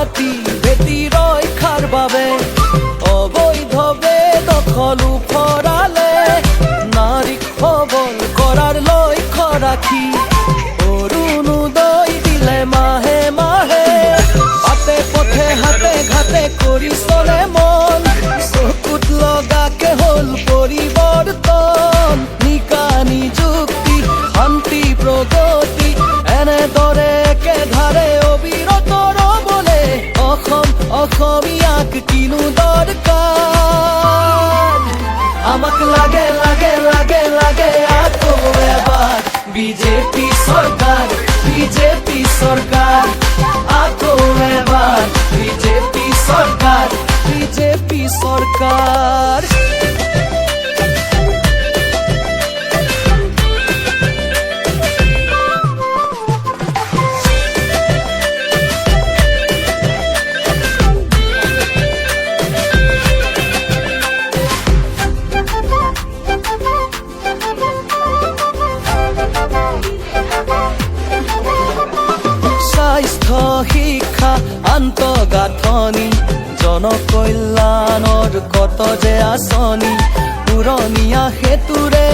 মাটি ভেটি ৰক্ষাৰ বাবে অবৈধভাৱে দখল ফৰালে নাৰীক সবল কৰাৰ লক্ষ্য ৰাখি অৰুণোদয় দিলে মাহে মাহে বাটে পথে হাতে ঘাটে কৰি চলে মন চকুত লগাকে হ'ল পৰিৱৰ্তন নিকা নিযুক্তি শান্তি প্ৰগতি এনেদৰে একেধাৰে অবিৰত ৰ'বলে অসমীয়াক কিনো দৰকাৰ আমাক লাগে লাগে লাগে লাগে আকৌ এবাৰ বিজেপি চৰকাৰ আকৌ এবাৰ বিজেপি চৰকাৰ স্বাস্থ্য শিক্ষা আন্তঃগাঁথনি জনকল্যাণৰ কত যে আঁচনি পুৰণীয়া সেতুৰে